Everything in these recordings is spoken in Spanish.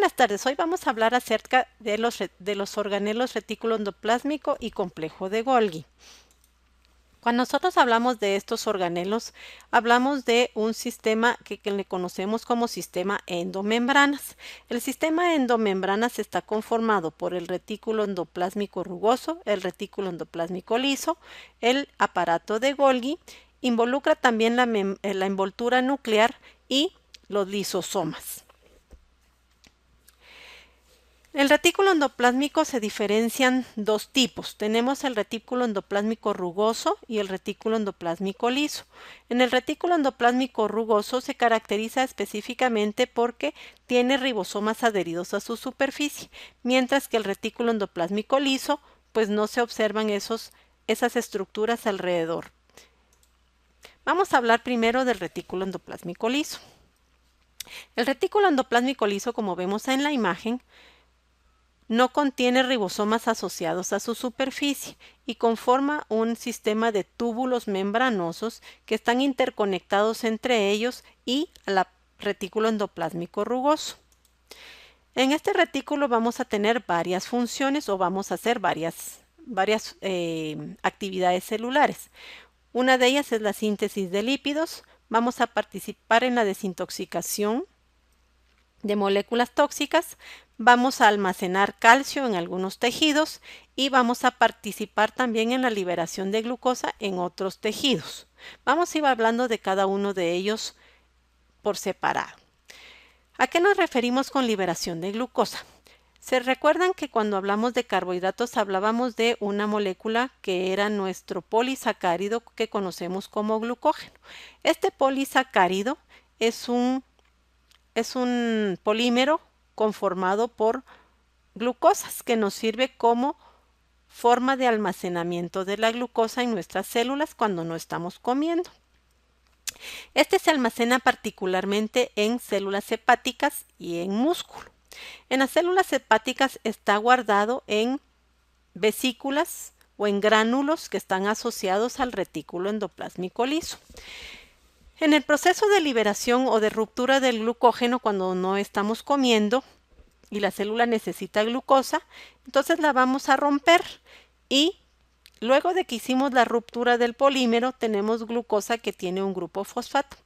Buenas tardes, hoy vamos a hablar acerca de los organelos retículo endoplásmico y complejo de Golgi. Cuando nosotros hablamos de estos organelos, hablamos de un sistema que le conocemos como sistema endomembranas. El sistema endomembranas está conformado por el retículo endoplásmico rugoso, el retículo endoplásmico liso, el aparato de Golgi, involucra también la envoltura nuclear y los lisosomas. El retículo endoplásmico se diferencian dos tipos. Tenemos el retículo endoplásmico rugoso y el retículo endoplásmico liso. En el retículo endoplásmico rugoso se caracteriza específicamente porque tiene ribosomas adheridos a su superficie, mientras que el retículo endoplásmico liso, pues no se observan esas estructuras alrededor. Vamos a hablar primero del retículo endoplásmico liso. El retículo endoplásmico liso, como vemos en la imagen, no contiene ribosomas asociados a su superficie y conforma un sistema de túbulos membranosos que están interconectados entre ellos y el retículo endoplásmico rugoso. En este retículo vamos a tener varias funciones o vamos a hacer varias actividades celulares. Una de ellas es la síntesis de lípidos. Vamos a participar en la desintoxicación de moléculas tóxicas, vamos a almacenar calcio en algunos tejidos y vamos a participar también en la liberación de glucosa en otros tejidos. Vamos a ir hablando de cada uno de ellos por separado. ¿A qué nos referimos con liberación de glucosa? Se recuerdan que cuando hablamos de carbohidratos hablábamos de una molécula que era nuestro polisacárido que conocemos como glucógeno. Este polisacárido es un polímero conformado por glucosas que nos sirve como forma de almacenamiento de la glucosa en nuestras células cuando no estamos comiendo. Este se almacena particularmente en células hepáticas y en músculo. En las células hepáticas está guardado en vesículas o en gránulos que están asociados al retículo endoplásmico liso. En el proceso de liberación o de ruptura del glucógeno cuando no estamos comiendo y la célula necesita glucosa, entonces la vamos a romper y luego de que hicimos la ruptura del polímero tenemos glucosa que tiene un grupo fosfato.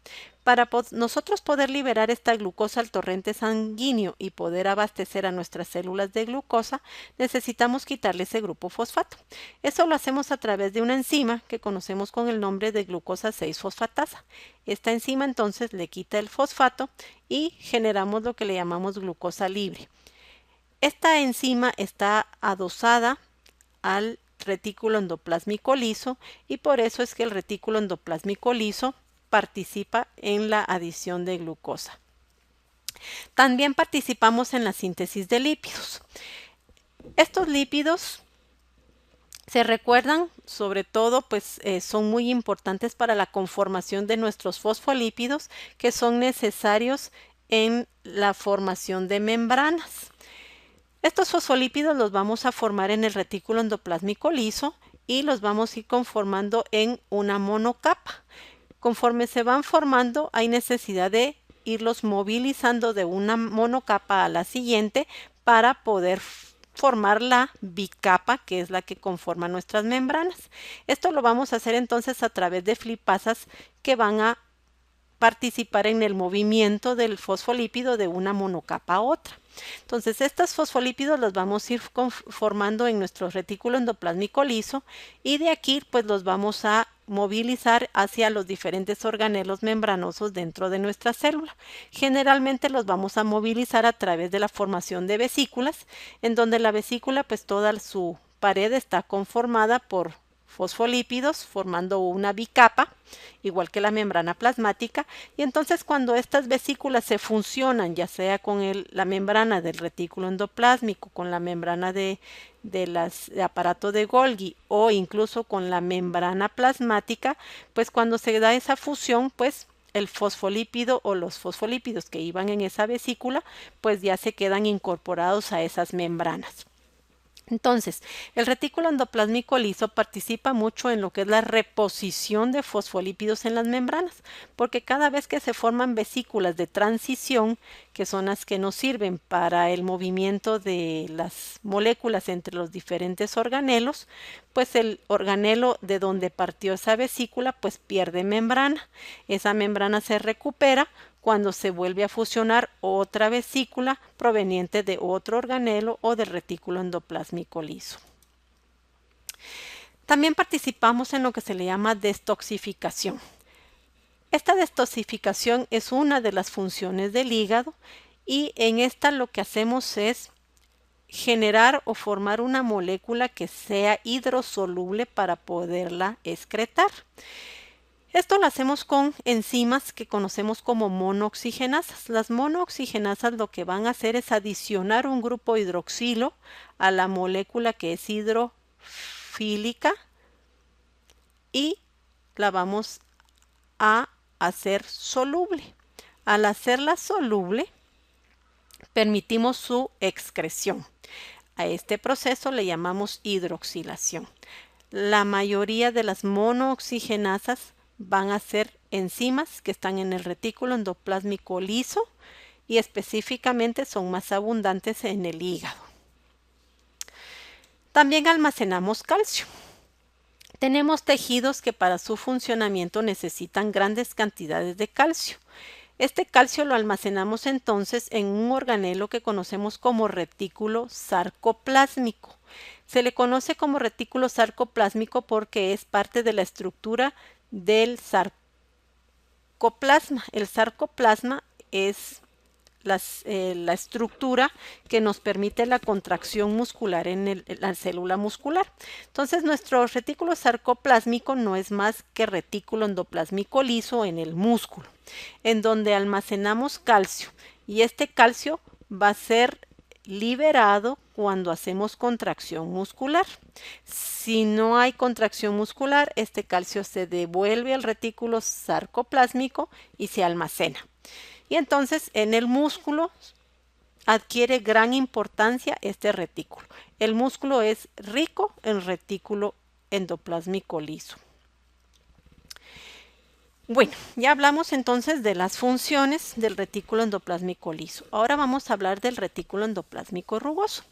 Para nosotros poder liberar esta glucosa al torrente sanguíneo y poder abastecer a nuestras células de glucosa, necesitamos quitarle ese grupo fosfato. Eso lo hacemos a través de una enzima que conocemos con el nombre de glucosa 6-fosfatasa. Esta enzima entonces le quita el fosfato y generamos lo que le llamamos glucosa libre. Esta enzima está adosada al retículo endoplásmico liso y por eso es que el retículo endoplásmico liso participa en la adición de glucosa. También participamos en la síntesis de lípidos. Estos lípidos se recuerdan, sobre todo, pues son muy importantes para la conformación de nuestros fosfolípidos que son necesarios en la formación de membranas. Estos fosfolípidos los vamos a formar en el retículo endoplásmico liso y los vamos a ir conformando en una monocapa. Conforme se van formando, hay necesidad de irlos movilizando de una monocapa a la siguiente para poder formar la bicapa, que es la que conforma nuestras membranas. Esto lo vamos a hacer entonces a través de flipasas que van a participar en el movimiento del fosfolípido de una monocapa a otra. Entonces, estos fosfolípidos los vamos a ir formando en nuestro retículo endoplásmico liso y de aquí pues los vamos a movilizar hacia los diferentes organelos membranosos dentro de nuestra célula. Generalmente los vamos a movilizar a través de la formación de vesículas, en donde la vesícula pues toda su pared está conformada por fosfolípidos formando una bicapa, igual que la membrana plasmática, y entonces cuando estas vesículas se funcionan, ya sea con la membrana del retículo endoplásmico, con la membrana de aparato de Golgi o incluso con la membrana plasmática, pues cuando se da esa fusión, pues el fosfolípido o los fosfolípidos que iban en esa vesícula, pues ya se quedan incorporados a esas membranas. Entonces, el retículo endoplásmico liso participa mucho en lo que es la reposición de fosfolípidos en las membranas, porque cada vez que se forman vesículas de transición, que son las que nos sirven para el movimiento de las moléculas entre los diferentes organelos, pues el organelo de donde partió esa vesícula pues pierde membrana. Esa membrana se recupera cuando se vuelve a fusionar otra vesícula proveniente de otro organelo o del retículo endoplásmico liso. También participamos en lo que se le llama destoxificación. Esta destoxificación es una de las funciones del hígado y en esta lo que hacemos es generar o formar una molécula que sea hidrosoluble para poderla excretar. Esto lo hacemos con enzimas que conocemos como monooxigenasas. Las monooxigenasas lo que van a hacer es adicionar un grupo hidroxilo a la molécula que es hidrofílica y la vamos a hacer soluble. Al hacerla soluble, permitimos su excreción. A este proceso le llamamos hidroxilación. La mayoría de las monooxigenasas van a ser enzimas que están en el retículo endoplásmico liso y específicamente son más abundantes en el hígado. También almacenamos calcio. Tenemos tejidos que para su funcionamiento necesitan grandes cantidades de calcio. Este calcio lo almacenamos entonces en un organelo que conocemos como retículo sarcoplásmico. Se le conoce como retículo sarcoplásmico porque es parte de la estructura del sarcoplasma. El sarcoplasma es la estructura que nos permite la contracción muscular en la célula muscular. Entonces, nuestro retículo sarcoplásmico no es más que retículo endoplásmico liso en el músculo, en donde almacenamos calcio. Y este calcio va a ser liberado cuando hacemos contracción muscular. Si no hay contracción muscular, este calcio se devuelve al retículo sarcoplásmico y se almacena. Y entonces en el músculo adquiere gran importancia este retículo. El músculo es rico en retículo endoplásmico liso. Bueno, ya hablamos entonces de las funciones del retículo endoplásmico liso. Ahora vamos a hablar del retículo endoplásmico rugoso.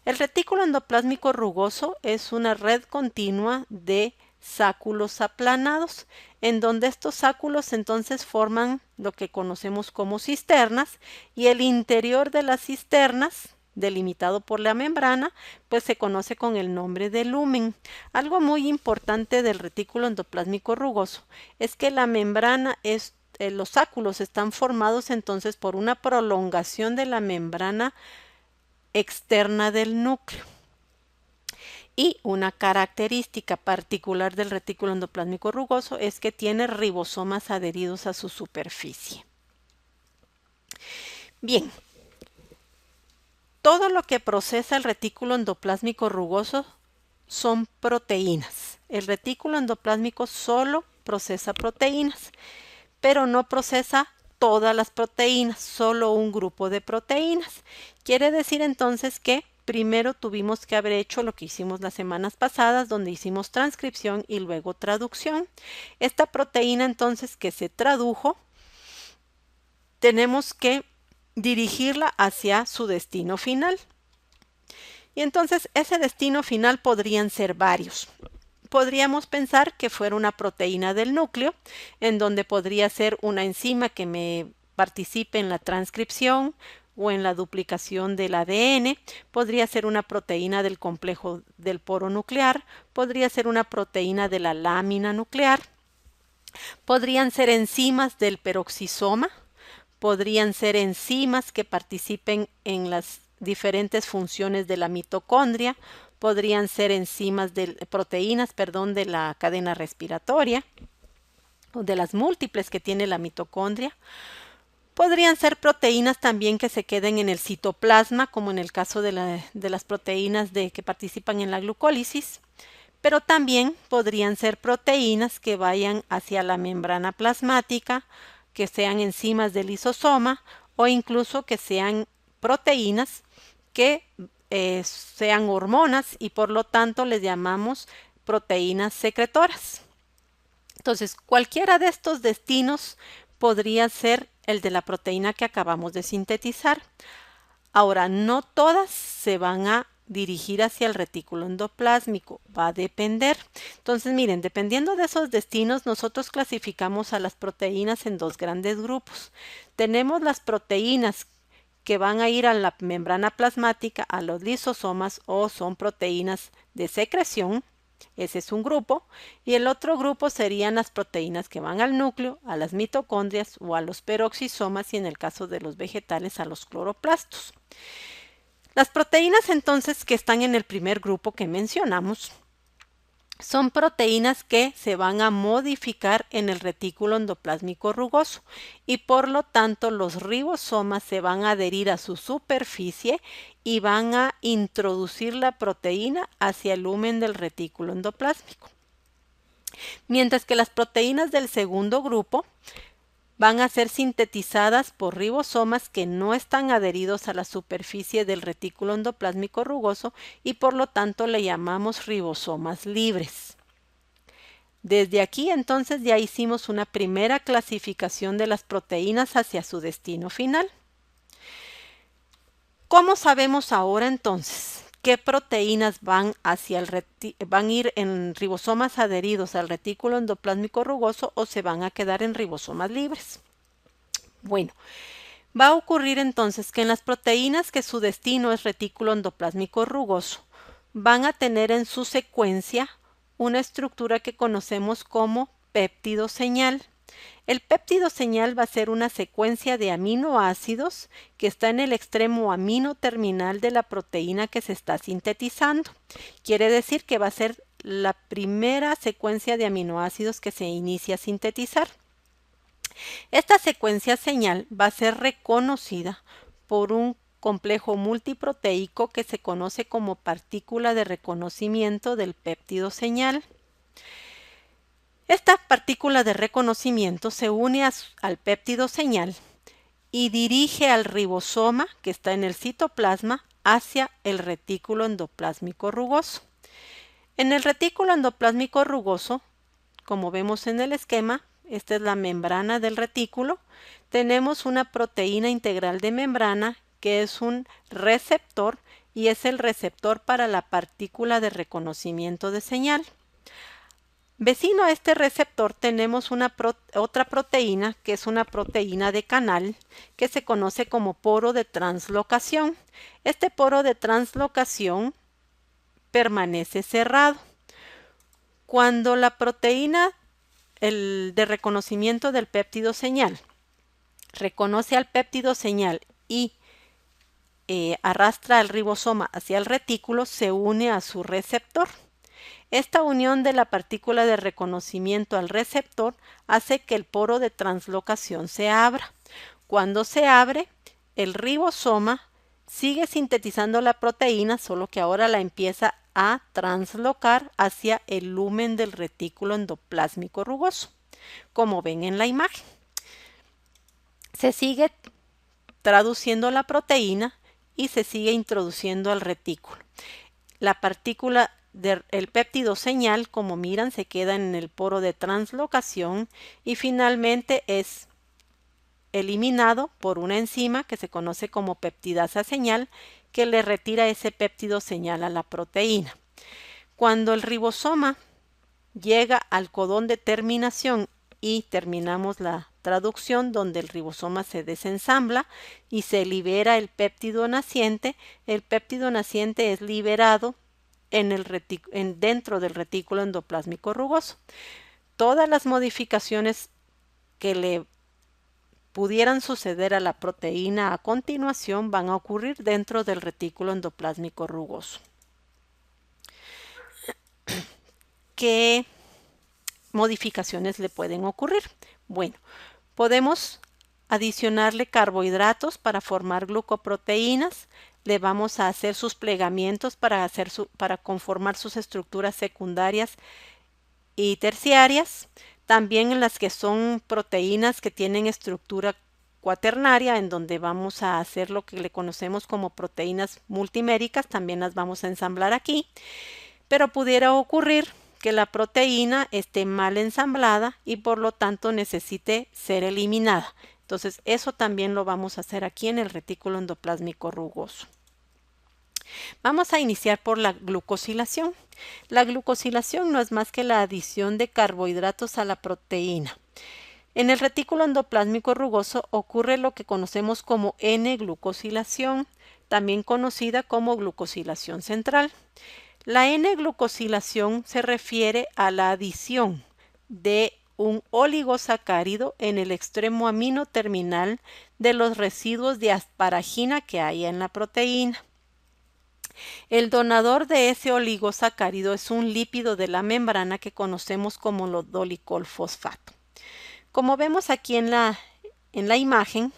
El retículo endoplásmico rugoso es una red continua de sáculos aplanados, en donde estos sáculos entonces forman lo que conocemos como cisternas y el interior de las cisternas, delimitado por la membrana, pues se conoce con el nombre de lumen. Algo muy importante del retículo endoplásmico rugoso es que la membrana los sáculos están formados entonces por una prolongación de la membrana externa del núcleo. Y una característica particular del retículo endoplásmico rugoso es que tiene ribosomas adheridos a su superficie. Bien, todo lo que procesa el retículo endoplásmico rugoso son proteínas. El retículo endoplásmico solo procesa proteínas, pero no procesa todas las proteínas, solo un grupo de proteínas. Quiere decir entonces que primero tuvimos que haber hecho lo que hicimos las semanas pasadas, donde hicimos transcripción y luego traducción. Esta proteína entonces que se tradujo, tenemos que dirigirla hacia su destino final. Y entonces ese destino final podrían ser varios. Podríamos pensar que fuera una proteína del núcleo, en donde podría ser una enzima que me participe en la transcripción o en la duplicación del ADN, podría ser una proteína del complejo del poro nuclear, podría ser una proteína de la lámina nuclear, podrían ser enzimas del peroxisoma, podrían ser enzimas que participen en las diferentes funciones de la mitocondria, podrían ser proteínas de la cadena respiratoria o de las múltiples que tiene la mitocondria. Podrían ser proteínas también que se queden en el citoplasma, como en el caso de las proteínas que participan en la glucólisis, pero también podrían ser proteínas que vayan hacia la membrana plasmática, que sean enzimas del lisosoma o incluso que sean proteínas que sean hormonas y por lo tanto les llamamos proteínas secretoras. Entonces, cualquiera de estos destinos podría ser el de la proteína que acabamos de sintetizar. Ahora, no todas se van a dirigir hacia el retículo endoplásmico, va a depender. Entonces, miren, dependiendo de esos destinos, nosotros clasificamos a las proteínas en dos grandes grupos. Tenemos las proteínas que van a ir a la membrana plasmática, a los lisosomas, o son proteínas de secreción. Ese es un grupo. Y el otro grupo serían las proteínas que van al núcleo, a las mitocondrias o a los peroxisomas y en el caso de los vegetales a los cloroplastos. Las proteínas entonces que están en el primer grupo que mencionamos son proteínas que se van a modificar en el retículo endoplásmico rugoso y por lo tanto los ribosomas se van a adherir a su superficie y van a introducir la proteína hacia el lumen del retículo endoplásmico. Mientras que las proteínas del segundo grupo van a ser sintetizadas por ribosomas que no están adheridos a la superficie del retículo endoplásmico rugoso y por lo tanto le llamamos ribosomas libres. Desde aquí entonces ya hicimos una primera clasificación de las proteínas hacia su destino final. ¿Cómo sabemos ahora entonces qué proteínas van a ir en ribosomas adheridos al retículo endoplásmico rugoso o se van a quedar en ribosomas libres? Bueno, va a ocurrir entonces que en las proteínas que su destino es retículo endoplásmico rugoso, van a tener en su secuencia una estructura que conocemos como péptido señal. El péptido señal va a ser una secuencia de aminoácidos que está en el extremo amino terminal de la proteína que se está sintetizando. Quiere decir que va a ser la primera secuencia de aminoácidos que se inicia a sintetizar. Esta secuencia señal va a ser reconocida por un complejo multiproteico que se conoce como partícula de reconocimiento del péptido señal. Esta partícula de reconocimiento se une al péptido señal y dirige al ribosoma que está en el citoplasma hacia el retículo endoplásmico rugoso. En el retículo endoplásmico rugoso, como vemos en el esquema, esta es la membrana del retículo, tenemos una proteína integral de membrana que es un receptor y es el receptor para la partícula de reconocimiento de señal. Vecino a este receptor tenemos otra proteína que es una proteína de canal que se conoce como poro de translocación. Este poro de translocación permanece cerrado. Cuando la proteína de reconocimiento del péptido señal reconoce al péptido señal y arrastra al ribosoma hacia el retículo, se une a su receptor. Esta unión de la partícula de reconocimiento al receptor hace que el poro de translocación se abra. Cuando se abre, el ribosoma sigue sintetizando la proteína, solo que ahora la empieza a translocar hacia el lumen del retículo endoplásmico rugoso, como ven en la imagen. Se sigue traduciendo la proteína y se sigue introduciendo al retículo. La partícula del péptido señal, como miran, se queda en el poro de translocación y finalmente es eliminado por una enzima que se conoce como peptidasa señal que le retira ese péptido señal a la proteína. Cuando el ribosoma llega al codón de terminación y terminamos la traducción donde el ribosoma se desensambla y se libera el péptido naciente es liberado dentro del retículo endoplásmico rugoso. Todas las modificaciones que le pudieran suceder a la proteína a continuación van a ocurrir dentro del retículo endoplásmico rugoso. ¿Qué modificaciones le pueden ocurrir? Bueno, podemos adicionarle carbohidratos para formar glucoproteínas. Le vamos a hacer sus plegamientos para conformar sus estructuras secundarias y terciarias. También en las que son proteínas que tienen estructura cuaternaria, en donde vamos a hacer lo que le conocemos como proteínas multiméricas, también las vamos a ensamblar aquí, pero pudiera ocurrir que la proteína esté mal ensamblada y por lo tanto necesite ser eliminada. Entonces eso también lo vamos a hacer aquí en el retículo endoplásmico rugoso. Vamos a iniciar por la glucosilación. La glucosilación no es más que la adición de carbohidratos a la proteína. En el retículo endoplásmico rugoso ocurre lo que conocemos como N-glucosilación, también conocida como glucosilación central. La N-glucosilación se refiere a la adición de un oligosacárido en el extremo amino terminal de los residuos de asparagina que hay en la proteína. El donador de ese oligosacárido es un lípido de la membrana que conocemos como dolicol-fosfato. Como vemos aquí en la imagen,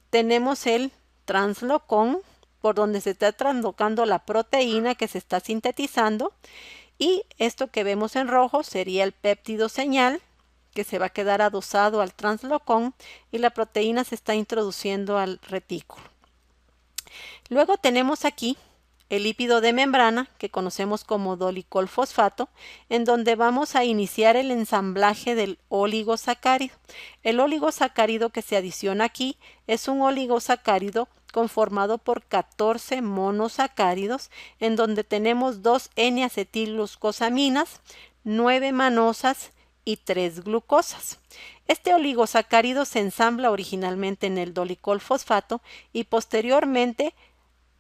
tenemos el translocón, por donde se está translocando la proteína que se está sintetizando, y esto que vemos en rojo sería el péptido señal, que se va a quedar adosado al translocón y la proteína se está introduciendo al retículo. Luego tenemos aquí el lípido de membrana, que conocemos como dolicol-fosfato, en donde vamos a iniciar el ensamblaje del oligosacárido. El oligosacárido que se adiciona aquí es un oligosacárido conformado por 14 monosacáridos, en donde tenemos 2 N-acetilglucosaminas, 9 manosas y 3 glucosas. Este oligosacárido se ensambla originalmente en el dolicol-fosfato y posteriormente,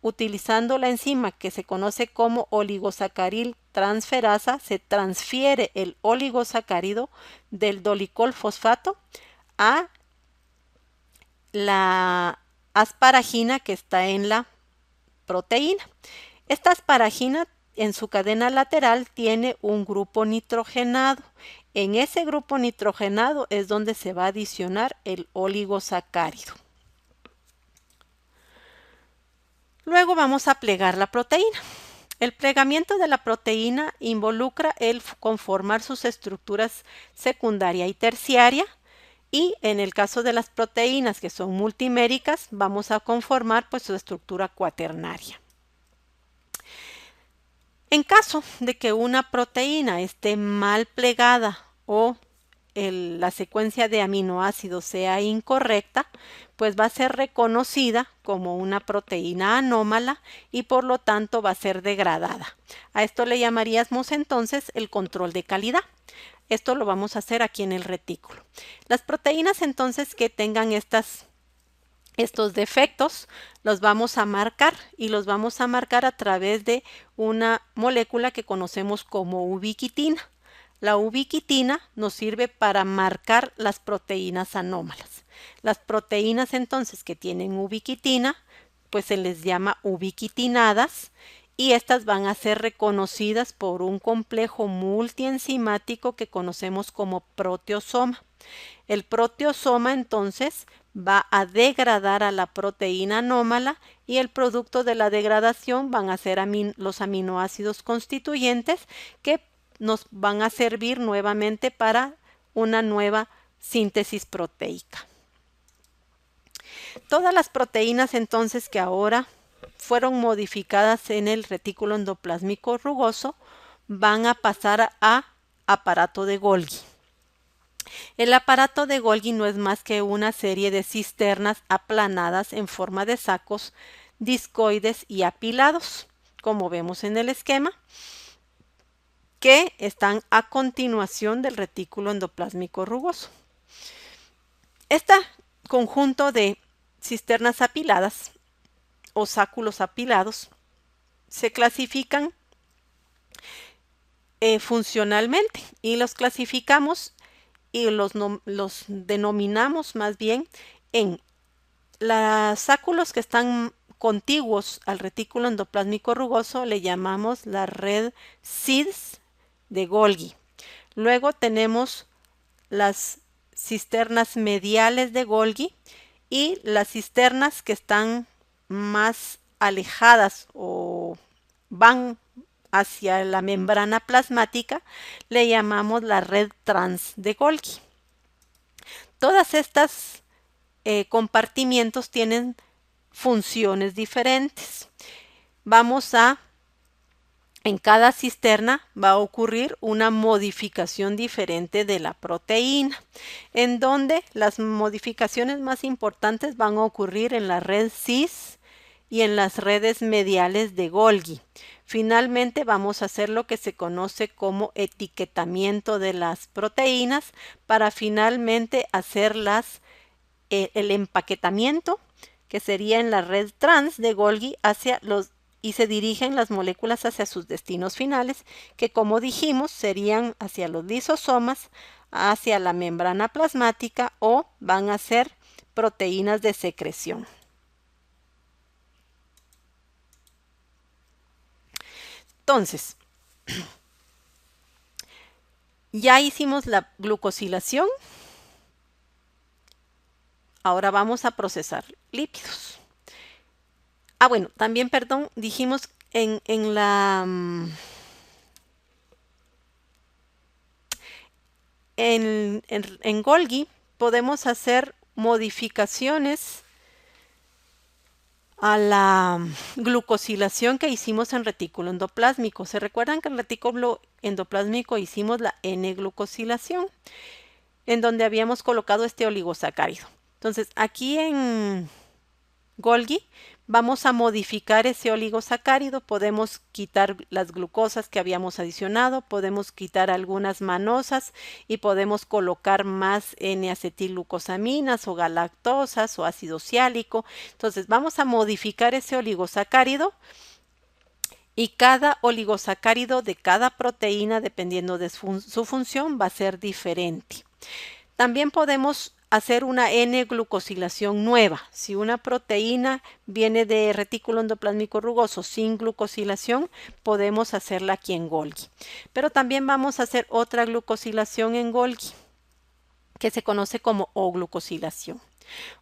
utilizando la enzima que se conoce como oligosacaril transferasa, se transfiere el oligosacárido del dolicol-fosfato a la asparagina que está en la proteína. Esta asparagina en su cadena lateral tiene un grupo nitrogenado. En ese grupo nitrogenado es donde se va a adicionar el oligosacárido. Luego vamos a plegar la proteína. El plegamiento de la proteína involucra el conformar sus estructuras secundaria y terciaria, y en el caso de las proteínas que son multiméricas vamos a conformar pues su estructura cuaternaria. En caso de que una proteína esté mal plegada o la secuencia de aminoácidos sea incorrecta, pues va a ser reconocida como una proteína anómala y por lo tanto va a ser degradada. A esto le llamaríamos entonces el control de calidad. Esto lo vamos a hacer aquí en el retículo. Las proteínas entonces que tengan estos defectos los vamos a marcar, y los vamos a marcar a través de una molécula que conocemos como ubiquitina. La ubiquitina nos sirve para marcar las proteínas anómalas. Las proteínas entonces que tienen ubiquitina, pues se les llama ubiquitinadas, y estas van a ser reconocidas por un complejo multienzimático que conocemos como proteosoma. El proteosoma entonces va a degradar a la proteína anómala, y el producto de la degradación van a ser los aminoácidos constituyentes que nos van a servir nuevamente para una nueva síntesis proteica. Todas las proteínas entonces que ahora fueron modificadas en el retículo endoplásmico rugoso van a pasar a aparato de Golgi. El aparato de Golgi no es más que una serie de cisternas aplanadas en forma de sacos discoides y apilados, como vemos en el esquema, que están a continuación del retículo endoplásmico rugoso. Este conjunto de cisternas apiladas o sáculos apilados se clasifican funcionalmente, y los clasificamos y los denominamos más bien en los sáculos que están contiguos al retículo endoplásmico rugoso, le llamamos la red CIDS de Golgi. Luego tenemos las cisternas mediales de Golgi, y las cisternas que están más alejadas o van hacia la membrana plasmática le llamamos la red trans de Golgi. Todas estas compartimientos tienen funciones diferentes. En cada cisterna va a ocurrir una modificación diferente de la proteína, en donde las modificaciones más importantes van a ocurrir en la red cis y en las redes mediales de Golgi. Finalmente vamos a hacer lo que se conoce como etiquetamiento de las proteínas para finalmente hacer el empaquetamiento, que sería en la red trans de Golgi y se dirigen las moléculas hacia sus destinos finales, que como dijimos serían hacia los lisosomas, hacia la membrana plasmática o van a ser proteínas de secreción. Entonces, ya hicimos la glucosilación. Ahora vamos a procesar lípidos. Bueno, también, perdón, dijimos en Golgi podemos hacer modificaciones a la glucosilación que hicimos en retículo endoplásmico. ¿Se recuerdan que en retículo endoplásmico hicimos la N-glucosilación? En donde habíamos colocado este oligosacárido. Entonces, aquí en Golgi vamos a modificar ese oligosacárido. Podemos quitar las glucosas que habíamos adicionado, podemos quitar algunas manosas y podemos colocar más N-acetilglucosaminas o galactosas o ácido siálico. Entonces, vamos a modificar ese oligosacárido. Y cada oligosacárido de cada proteína, dependiendo de su función, va a ser diferente. También podemos hacer una N-glucosilación nueva. Si una proteína viene de retículo endoplásmico rugoso sin glucosilación, podemos hacerla aquí en Golgi. Pero también vamos a hacer otra glucosilación en Golgi, que se conoce como O-glucosilación.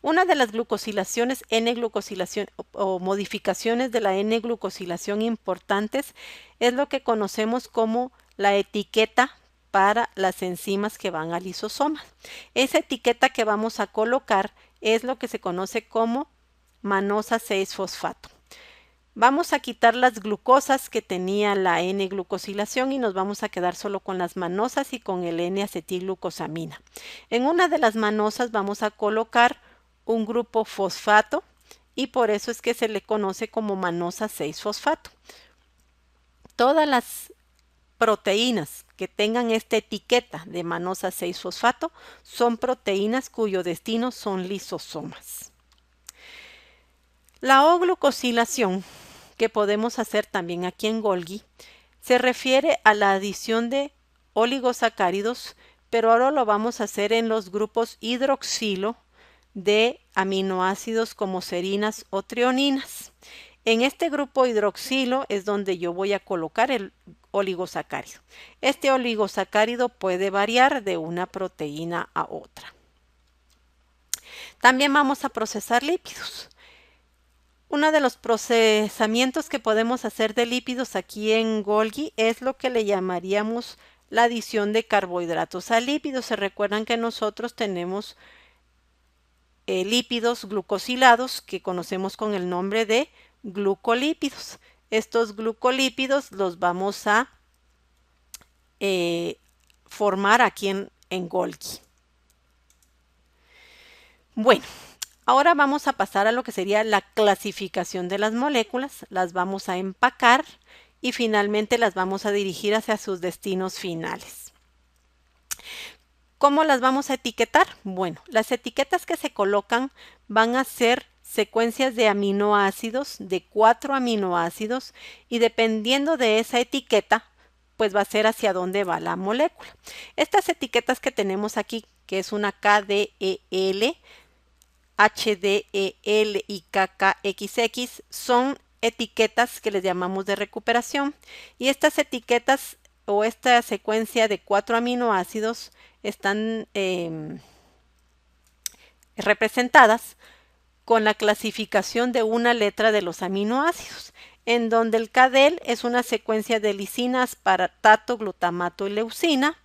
Una de las glucosilaciones, N-glucosilación o modificaciones de la N-glucosilación importantes es lo que conocemos como la etiqueta para las enzimas que van al lisosoma. Esa etiqueta que vamos a colocar es lo que se conoce como manosa 6-fosfato. Vamos a quitar las glucosas que tenía la N-glucosilación y nos vamos a quedar solo con las manosas y con el N-acetilglucosamina. En una de las manosas vamos a colocar un grupo fosfato y por eso es que se le conoce como manosa 6-fosfato. Todas las proteínas que tengan esta etiqueta de manosa 6-fosfato son proteínas cuyo destino son lisosomas. La O-glucosilación, que podemos hacer también aquí en Golgi, se refiere a la adición de oligosacáridos, pero ahora lo vamos a hacer en los grupos hidroxilo de aminoácidos como serinas o trioninas. En este grupo hidroxilo es donde yo voy a colocar el oligosacárido. Este oligosacárido puede variar de una proteína a otra. También vamos a procesar lípidos. Uno de los procesamientos que podemos hacer de lípidos aquí en Golgi es lo que le llamaríamos la adición de carbohidratos a lípidos. Se recuerdan que nosotros tenemos lípidos glucosilados que conocemos con el nombre de glucolípidos. Estos glucolípidos los vamos a formar aquí en Golgi. Bueno, ahora vamos a pasar a lo que sería la clasificación de las moléculas. Las vamos a empacar y finalmente las vamos a dirigir hacia sus destinos finales. ¿Cómo las vamos a etiquetar? Bueno, las etiquetas que se colocan van a ser secuencias de aminoácidos, de 4 aminoácidos, y dependiendo de esa etiqueta, pues va a ser hacia dónde va la molécula. Estas etiquetas que tenemos aquí, que es una KDEL, HDEL y KKXX, son etiquetas que les llamamos de recuperación. Y estas etiquetas o esta secuencia de 4 aminoácidos están representadas con la clasificación de una letra de los aminoácidos, en donde el KDEL es una secuencia de lisina, aspartato, glutamato y leucina.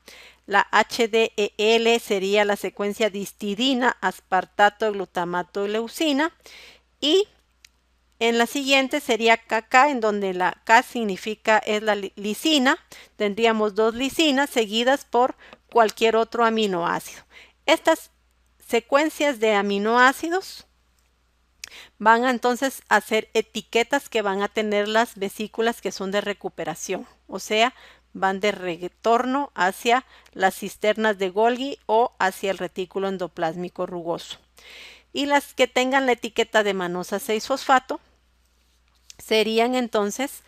La HDEL sería la secuencia de histidina, aspartato, glutamato y leucina. Y en la siguiente sería KK, en donde la K significa es la lisina. Tendríamos 2 lisinas seguidas por cualquier otro aminoácido. Estas secuencias de aminoácidos van a entonces a ser etiquetas que van a tener las vesículas que son de recuperación, o sea, van de retorno hacia las cisternas de Golgi o hacia el retículo endoplásmico rugoso. Y las que tengan la etiqueta de manosa 6-fosfato serían entonces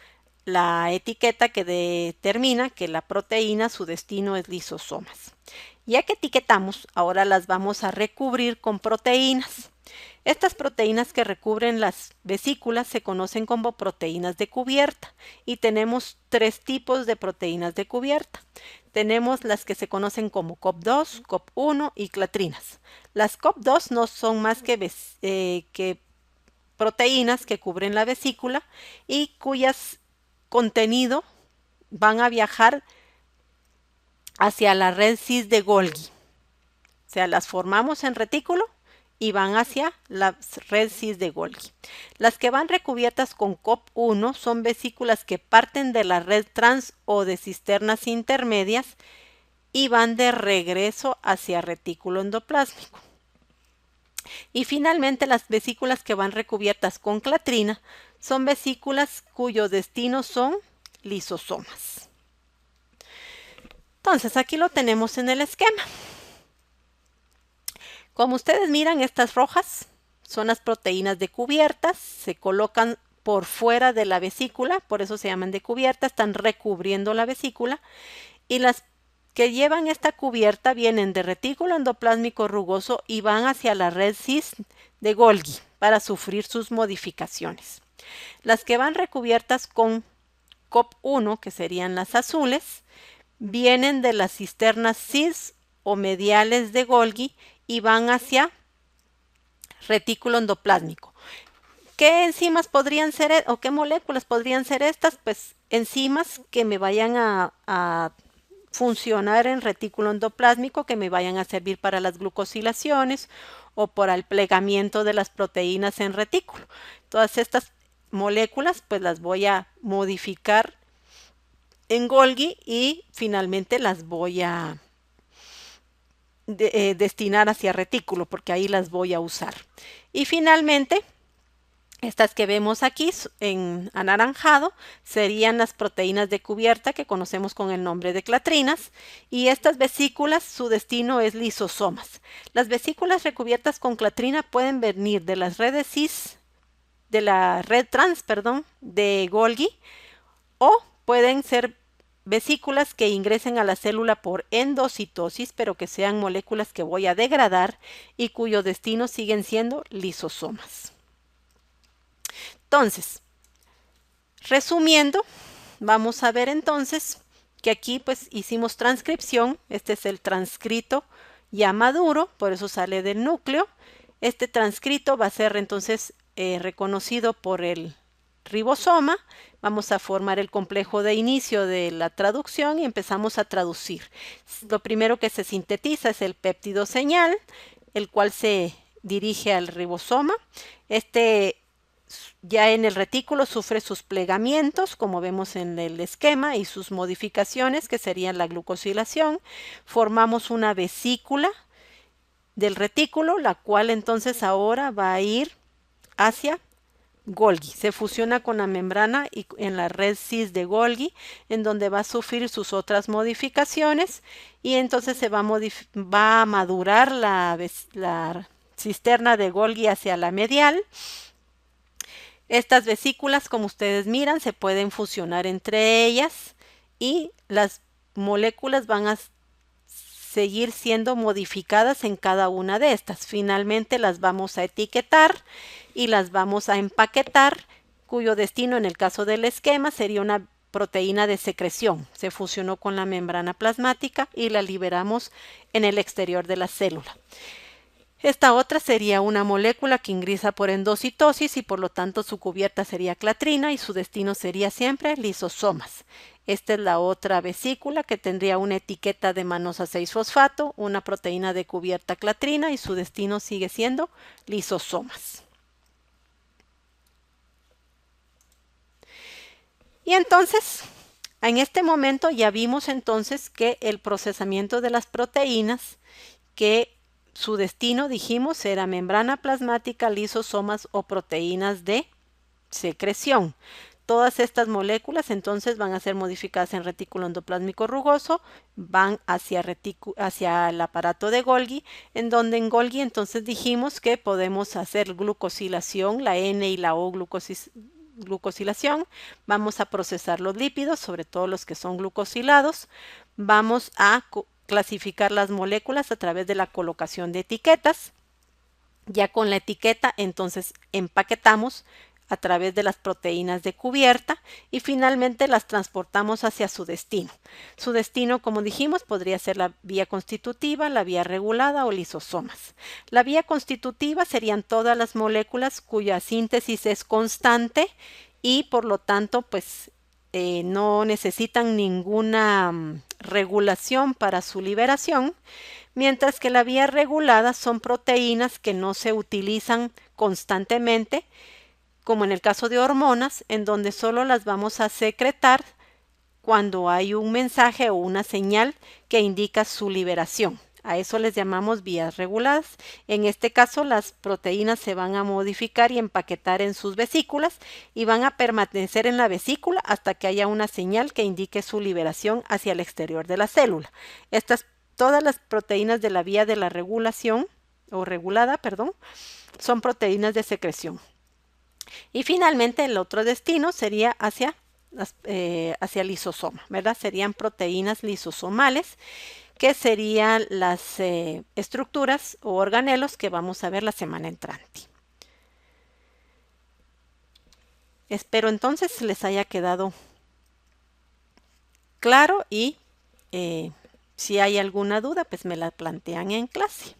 la etiqueta que determina que la proteína, su destino es lisosomas. Ya que etiquetamos, ahora las vamos a recubrir con proteínas. Estas proteínas que recubren las vesículas se conocen como proteínas de cubierta y tenemos 3 tipos de proteínas de cubierta. Tenemos las que se conocen como COP2, COP1 y clatrinas. Las COP2 no son más que proteínas que cubren la vesícula y cuyas contenido van a viajar hacia la red cis de Golgi. O sea, las formamos en retículo y van hacia la red cis de Golgi. Las que van recubiertas con COP1 son vesículas que parten de la red trans o de cisternas intermedias y van de regreso hacia retículo endoplásmico. Y finalmente las vesículas que van recubiertas con clatrina son vesículas cuyo destino son lisosomas. Entonces aquí lo tenemos en el esquema. Como ustedes miran, estas rojas son las proteínas de cubiertas, se colocan por fuera de la vesícula, por eso se llaman de cubierta, están recubriendo la vesícula, y las que llevan esta cubierta vienen de retículo endoplásmico rugoso y van hacia la red cis de Golgi para sufrir sus modificaciones. Las que van recubiertas con COP1, que serían las azules, vienen de las cisternas cis o mediales de Golgi y van hacia retículo endoplásmico. ¿Qué enzimas podrían ser o qué moléculas podrían ser estas? Pues enzimas que me vayan a funcionar en retículo endoplásmico, que me vayan a servir para las glucosilaciones o para el plegamiento de las proteínas en retículo. Todas estas moléculas pues las voy a modificar en Golgi y finalmente las voy a destinar hacia retículo porque ahí las voy a usar. Y finalmente, estas que vemos aquí en anaranjado serían las proteínas de cubierta que conocemos con el nombre de clatrinas, y estas vesículas su destino es lisosomas. Las vesículas recubiertas con clatrina pueden venir de las redes cis, de la red trans, de Golgi, o pueden ser vesículas que ingresen a la célula por endocitosis, pero que sean moléculas que voy a degradar y cuyo destino siguen siendo lisosomas. Entonces, resumiendo, vamos a ver entonces que aquí pues hicimos transcripción. Este es el transcrito ya maduro, por eso sale del núcleo. Este transcrito va a ser entonces reconocido por el ribosoma. Vamos a formar el complejo de inicio de la traducción y empezamos a traducir. Lo primero que se sintetiza es el péptido señal, el cual se dirige al ribosoma. Este ya en el retículo sufre sus plegamientos, como vemos en el esquema, y sus modificaciones, que serían la glucosilación. Formamos una vesícula del retículo, la cual entonces ahora va a ir hacia Golgi. Se fusiona con la membrana y en la red cis de Golgi, en donde va a sufrir sus otras modificaciones, y entonces se va a madurar la cisterna de Golgi hacia la medial. Estas vesículas, como ustedes miran, se pueden fusionar entre ellas y las moléculas van a seguir siendo modificadas en cada una de estas. Finalmente las vamos a etiquetar y las vamos a empaquetar, cuyo destino en el caso del esquema sería una proteína de secreción. Se fusionó con la membrana plasmática y la liberamos en el exterior de la célula. Esta otra sería una molécula que ingresa por endocitosis y por lo tanto su cubierta sería clatrina y su destino sería siempre lisosomas. Esta es la otra vesícula que tendría una etiqueta de manosa 6-fosfato, una proteína de cubierta clatrina y su destino sigue siendo lisosomas. Y entonces, en este momento ya vimos entonces que el procesamiento de las proteínas, que su destino, dijimos, era membrana plasmática, lisosomas o proteínas de secreción. Todas estas moléculas entonces van a ser modificadas en retículo endoplásmico rugoso, van hacia el aparato de Golgi, en donde en Golgi entonces dijimos que podemos hacer glucosilación, la N y la O glucosilación, vamos a procesar los lípidos, sobre todo los que son glucosilados, vamos a clasificar las moléculas a través de la colocación de etiquetas. Ya con la etiqueta entonces empaquetamos a través de las proteínas de cubierta y finalmente las transportamos hacia su destino. Su destino, como dijimos, podría ser la vía constitutiva, la vía regulada o lisosomas. La vía constitutiva serían todas las moléculas cuya síntesis es constante y por lo tanto pues no necesitan ninguna regulación para su liberación, mientras que la vía regulada son proteínas que no se utilizan constantemente, como en el caso de hormonas, en donde solo las vamos a secretar cuando hay un mensaje o una señal que indica su liberación. A eso les llamamos vías reguladas. En este caso, las proteínas se van a modificar y empaquetar en sus vesículas y van a permanecer en la vesícula hasta que haya una señal que indique su liberación hacia el exterior de la célula. Todas las proteínas de la vía de la regulación, o regulada, perdón, son proteínas de secreción. Y finalmente el otro destino sería hacia el lisosoma, ¿verdad? Serían proteínas lisosomales, que serían las estructuras o organelos que vamos a ver la semana entrante. Espero entonces les haya quedado claro y si hay alguna duda, pues me la plantean en clase.